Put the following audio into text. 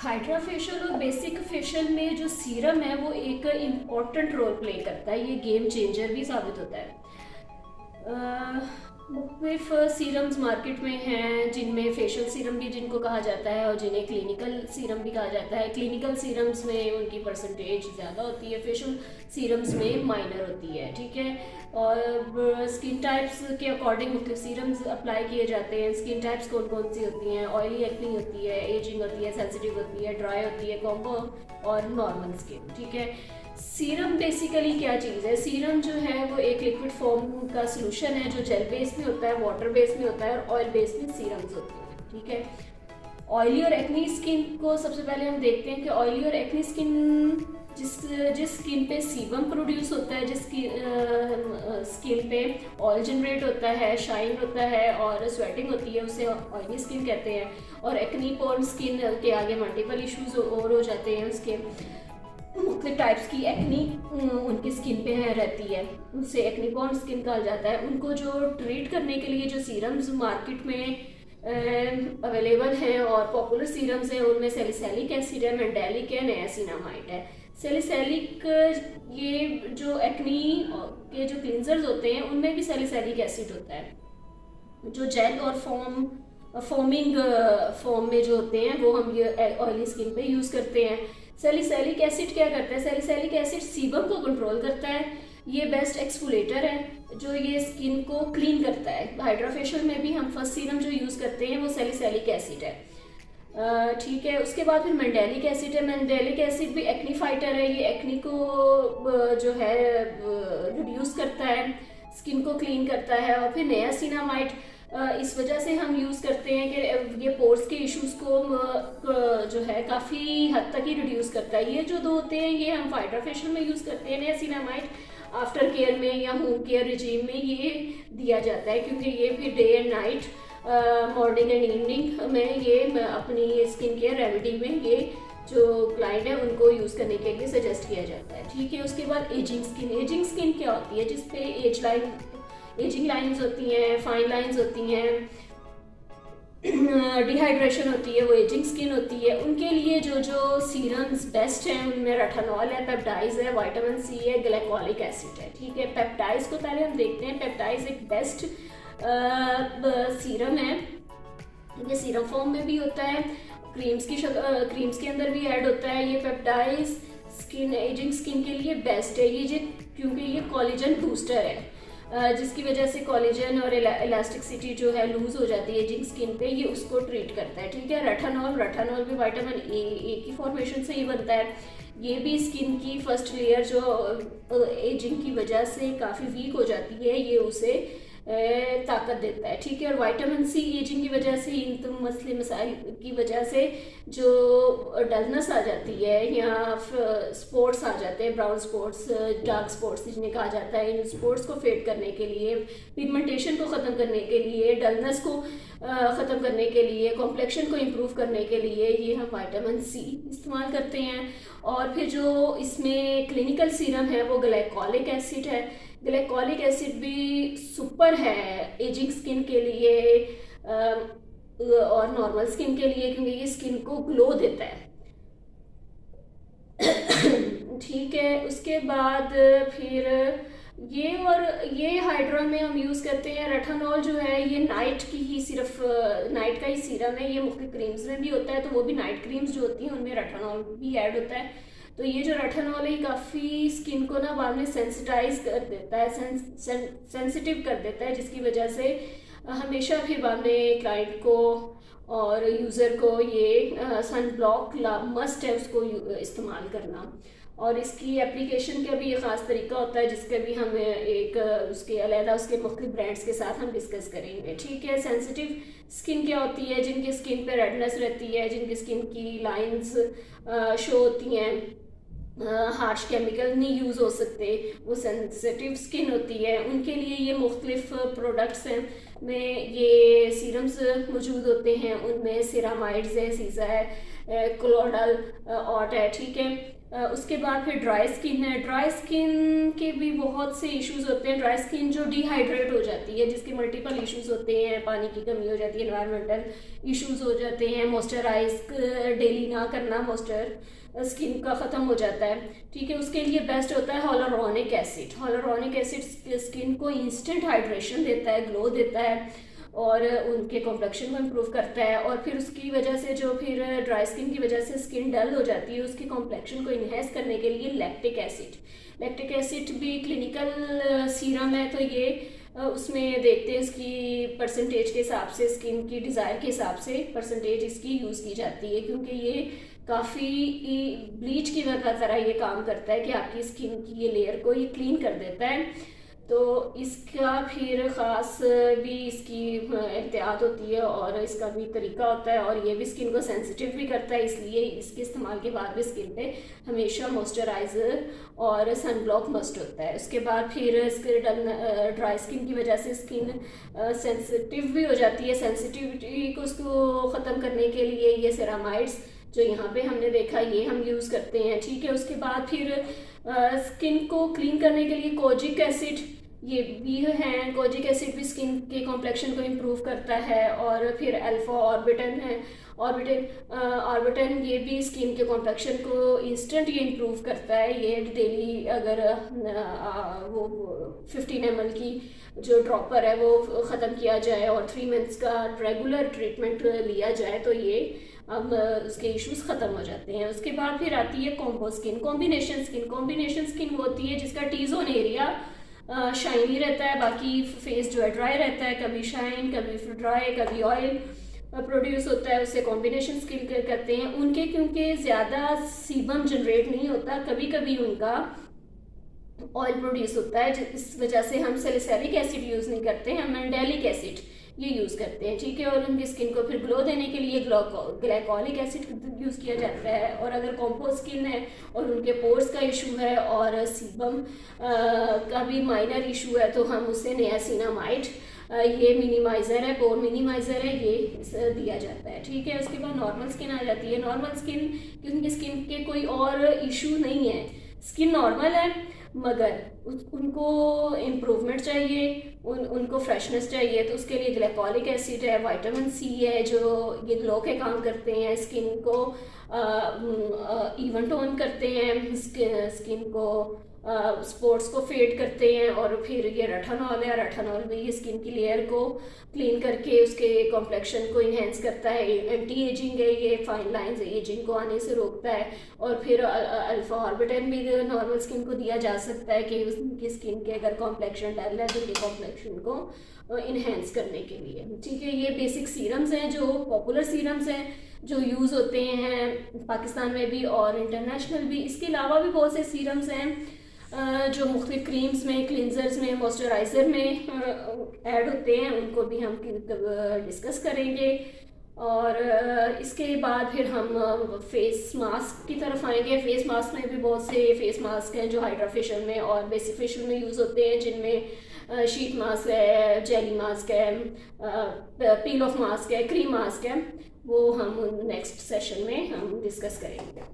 Hydra facial और basic facial में जो सीरम है वो एक इम्पॉर्टेंट रोल प्ले करता है, ये गेम चेंजर भी साबित होता है। मुख्तलिफ सीरम्स मार्केट में हैं जिनमें फेशियल सीरम भी जिनको कहा जाता है और जिन्हें क्लिनिकल सीरम भी कहा जाता है। क्लिनिकल सीरम्स में उनकी परसेंटेज ज़्यादा होती है, फेशियल सीरम्स में माइनर होती है, ठीक है। और स्किन टाइप्स के अकॉर्डिंग मुख्तलिफ सीरम्स अप्लाई किए जाते हैं। स्किन टाइप्स कौन कौन सी होती हैं? ऑयली एक्नी होती है, एजिंग होती है, सेंसिटिव होती है, ड्राई होती है, कॉम्बो और नॉर्मल स्किन, ठीक है। सीरम बेसिकली क्या चीज़ है? सीरम जो है वो एक लिक्विड फॉर्म का सोल्यूशन है जो जेल बेस में होता है, वाटर बेस में होता है और ऑयल बेस में सीरम्स होते हैं, ठीक है। ऑयली और एक्नी स्किन को सबसे पहले हम देखते हैं कि ऑयली और एक्नी स्किन जिस स्किन पे सीबम प्रोड्यूस होता है, जिस स्किन पे ऑयल जनरेट होता है, शाइन होता है और स्वेटिंग होती है, उसे ऑयली स्किन कहते हैं। और एक्नी पोर्न स्किन के आगे मल्टीपल इश्यूज और हो जाते हैं, उसके मुख्तलिफ टाइप्स की एक्नी उनकी स्किन पे है रहती है, उनसे एक्नी पोर्न स्किन कहा जाता है। उनको जो ट्रीट करने के लिए जो सीरम्स मार्केट में अवेलेबल हैं और पॉपुलर सीरम्स हैं उनमें सैलिसिलिक एसिड है, मेंडेलिक है, नियासिनामाइड है। सैलिसिलिक ये जो एक्नी के जो क्लींजर्स होते हैं उनमें भी सैलिसिलिक एसिड होता है, जो जेल और फॉर्मिंग फॉर्म में जो होते हैं वो हम ये ऑयली स्किन पे यूज़ करते हैं। सैलिसिलिक एसिड क्या करता है? सैलिसिलिक एसिड सीबम को कंट्रोल करता है, ये बेस्ट एक्सफोलिएटर है जो ये स्किन को क्लीन करता है। हाइड्रा फेशियल में भी हम फर्स्ट सीरम जो यूज़ करते हैं वो सैलिसिलिक एसिड है, ठीक है। उसके बाद फिर मेंडेलिक एसिड है। मेंडेलिक एसिड भी एक्नी फाइटर है, ये एक्नी को जो है रिड्यूस करता है, स्किन को क्लीन करता है। और फिर नियासिनामाइड इस वजह से हम यूज़ करते हैं कि ये पोर्स के इश्यूज़ को जो है काफ़ी हद तक ही रिड्यूस करता है। ये जो दो होते हैं ये हम हाइड्रा फेशियल में यूज़ करते हैं। नियासिनामाइड आफ्टर केयर में या होम केयर रिजीम में ये दिया जाता है क्योंकि ये फिर day and night, morning and evening में ये अपनी स्किन केयर रेमेडी में ये जो क्लाइंट है उनको यूज़ करने के लिए सजेस्ट किया जाता है, ठीक है। उसके बाद एजिंग स्किन। एजिंग स्किन क्या होती है? जिसपे एजिंग लाइंस होती हैं, फाइन लाइंस होती हैं, डिहाइड्रेशन होती है, वो एजिंग स्किन होती है। उनके लिए जो जो सीरम्स बेस्ट हैं उनमें रेटिनॉल है, पेप्टाइज है, विटामिन सी है, ग्लाइकोलिक एसिड है, ठीक है। पेप्टाइज को पहले हम देखते हैं। पेप्टाइज एक बेस्ट सीरम है, ये सीरम फॉर्म में भी होता है, क्रीम्स के अंदर भी ऐड होता है। ये पेप्टाइज स्किन एजिंग स्किन के लिए बेस्ट है ये क्योंकि ये कोलेजन बूस्टर है, जिसकी वजह से कोलेजन और इलास्टिसिटी जो है लूज हो जाती है एजिंग स्किन पे, ये उसको ट्रीट करता है, ठीक है। रेटिनॉल भी विटामिन ए की फॉर्मेशन से ही बनता है। ये भी स्किन की फर्स्ट लेयर जो एजिंग की वजह से काफ़ी वीक हो जाती है ये उसे ताकत देता है, ठीक है। और विटामिन सी एजिंग की वजह से इन मसले मसाइल की वजह से जो डलनेस आ जाती है या स्पॉट्स आ जाते हैं, ब्राउन स्पॉट्स, डार्क स्पॉट्स जिन्हें कहा जाता है, इन स्पॉट्स को फेड करने के लिए, पिगमेंटेशन को ख़त्म करने के लिए, डलनेस को ख़त्म करने के लिए, कॉम्प्लेक्शन को इम्प्रूव करने के लिए ये हम विटामिन सी इस्तेमाल करते हैं। और फिर जो इसमें क्लिनिकल सीरम है वो ग्लाइकोलिक एसिड है। ग्लाइकोलिक एसिड भी सुपर है एजिंग स्किन के लिए और नॉर्मल स्किन के लिए क्योंकि ये स्किन को ग्लो देता है, ठीक है। उसके बाद फिर ये हाइड्रा में हम यूज़ करते हैं। रेटिनॉल जो है ये नाइट की ही सिर्फ नाइट का ही सीरम है, ये मुख्तलिफ क्रीम्स में भी होता है, तो वो भी नाइट क्रीम्स जो होती हैं उनमें रेटिनॉल भी ऐड होता है। तो ये जो रेटिनॉल है काफ़ी स्किन को ना बाद में सेंसिटाइज कर देता है, सेंसिटिव कर देता है, जिसकी वजह से हमेशा फिर बाद में क्लाइंट को और यूज़र को ये सन ब्लॉक मस्ट है उसको इस्तेमाल करना। और इसकी एप्लीकेशन का भी एक ख़ास तरीका होता है जिसका भी हम एक उसके अलहदा उसके मुख्तलिफ ब्रांड्स के साथ हम डिस्कस करेंगे, ठीक है। सेंसिटिव स्किन क्या होती है? जिनकी स्किन पे रेडनेस रहती है, जिनकी स्किन की लाइंस शो होती हैं, हार्श केमिकल नहीं यूज़ हो सकते, वो सेंसिटिव स्किन होती है, उनके लिए ये मुख्तलिफ प्रोडक्ट्स हैं में ये सीरम्स मौजूद होते हैं। उनमें सिरामाइड्स है, सीसा है, क्लोडल ऑट है, ठीक है। उसके बाद फिर ड्राई स्किन है। ड्राई स्किन के भी बहुत से इश्यूज होते हैं। ड्राई स्किन जो डिहाइड्रेट हो जाती है, जिसके मल्टीपल इश्यूज होते हैं, पानी की कमी हो जाती है, एनवायरमेंटल इश्यूज हो जाते हैं, मॉइस्चराइज डेली ना करना, मॉइस्चर स्किन का ख़त्म हो जाता है, ठीक है। उसके लिए बेस्ट होता है hyaluronic acid. hyaluronic acid skin को इंस्टेंट हाइड्रेशन देता है, ग्लो देता है और उनके कॉम्प्लेक्शन को इम्प्रूव करता है। और फिर उसकी वजह से जो फिर ड्राई स्किन की वजह से स्किन डल हो जाती है, उसकी कॉम्प्लेक्शन को इन्हेंस करने के लिए लैक्टिक एसिड भी क्लिनिकल सीरम है। तो ये उसमें देखते हैं इसकी परसेंटेज के हिसाब से, स्किन की डिज़ायर के हिसाब से परसेंटेज इसकी यूज़ की जाती है, क्योंकि ये काफ़ी ब्लीच की तरह ये काम करता है कि आपकी स्किन की ये लेयर को ये क्लीन कर देता है। तो इसका फिर ख़ास भी इसकी एहतियात होती है और इसका भी तरीका होता है, और ये भी स्किन को सेंसिटिव भी करता है, इसलिए इसके इस्तेमाल के बाद भी स्किन पे हमेशा मॉइस्चराइज़र और सन ब्लॉक मस्ट होता है। उसके बाद फिर इसके ड्राई स्किन की वजह से स्किन सेंसिटिव भी हो जाती है। सेंसिटिविटी को उसको ख़त्म करने के लिए ये सेरामाइड्स जो यहाँ पे हमने देखा ये हम यूज़ करते हैं, ठीक है। उसके बाद फिर स्किन को क्लीन करने के लिए कोजिक एसिड ये भी हैं। कोजिक एसिड भी स्किन के कॉम्प्लेक्शन को इम्प्रूव करता है। और फिर अल्फा ऑर्बिटन है, ऑर्बिटन ये भी स्किन के कॉम्प्लेक्शन को इंस्टेंट ये इम्प्रूव करता है। ये डेली अगर वो 15 ml की जो ड्रॉपर है वो ख़त्म किया जाए और 3 मंथ्स का रेगुलर ट्रीटमेंट लिया जाए तो ये अब उसके इश्यूज ख़त्म हो जाते हैं। उसके बाद फिर आती है कॉम्बो स्किन। कॉम्बिनेशन स्किन होती है जिसका टी जोन एरिया शाइनी रहता है, बाकी फेस जो है ड्राई रहता है, कभी शाइन कभी ड्राई कभी ऑयल प्रोड्यूस होता है, उससे कॉम्बिनेशन स्किन करते हैं। उनके क्योंकि ज़्यादा सीबम जनरेट नहीं होता, कभी कभी उनका ऑयल प्रोड्यूस होता है, इस वजह से हम सैलिसिलिक एसिड यूज़ नहीं करते हैं, हम मैंडेलिक एसिड ये यूज़ करते हैं, ठीक है। और उनकी स्किन को फिर ग्लो देने के लिए ग्लाइकोलिक एसिड यूज़ किया जाता है। और अगर कॉम्पोज स्किन है और उनके पोर्स का इशू है और सीबम का भी माइनर इशू है तो हम उससे नियासिनामाइड ये मिनिमाइज़र है, पोर मिनिमाइज़र है, ये दिया जाता है, ठीक है। उसके बाद नॉर्मल स्किन आ जाती है। नॉर्मल स्किन क्योंकि स्किन के कोई और इशू नहीं है, स्किन नॉर्मल है, मगर उनको इम्प्रूवमेंट चाहिए, उनको फ्रेशनेस चाहिए, तो उसके लिए ग्लाइकोलिक एसिड है, विटामिन सी है, जो ये ग्लो के काम करते हैं, स्किन को इवन टोन करते हैं, स्किन को स्पॉट्स को फेड करते हैं। और फिर ये रेटिनॉल है, रेटिनॉल भी ये स्किन की लेयर को क्लीन करके उसके कॉम्प्लेक्शन को इन्हेंस करता है। एंटी एजिंग है, ये फाइन लाइंस एजिंग को आने से रोकता है। और फिर अल्फा ऑर्बिटन भी नॉर्मल स्किन को दिया जा सकता है कि उसकी स्किन के अगर कॉम्प्लेक्शन डल है तो उनके कॉम्प्लेक्शन को इन्हेंस करने के लिए, ठीक है। ये बेसिक सीरम्स हैं जो पॉपुलर सीरम्स हैं जो यूज़ होते हैं पाकिस्तान में भी और इंटरनेशनल भी। इसके अलावा भी बहुत से सीरम्स हैं जो मुख्तलिफ क्रीम्स में, क्लिनजर्स में, मॉइस्चराइज़र में ऐड होते हैं, उनको भी हम डिस्कस करेंगे। और इसके बाद फिर हम फेस मास्क की तरफ आएंगे। फेस मास्क में भी बहुत से फेस मास्क हैं जो हाइड्रा फेशियल में और बेसिक फेशियल में यूज़ होते हैं, जिनमें शीट मास्क है, जेली मास्क है, पील ऑफ मास्क है, क्रीम मास्क है, वो हम नेक्स्ट सेशन में हम डिस्कस करेंगे।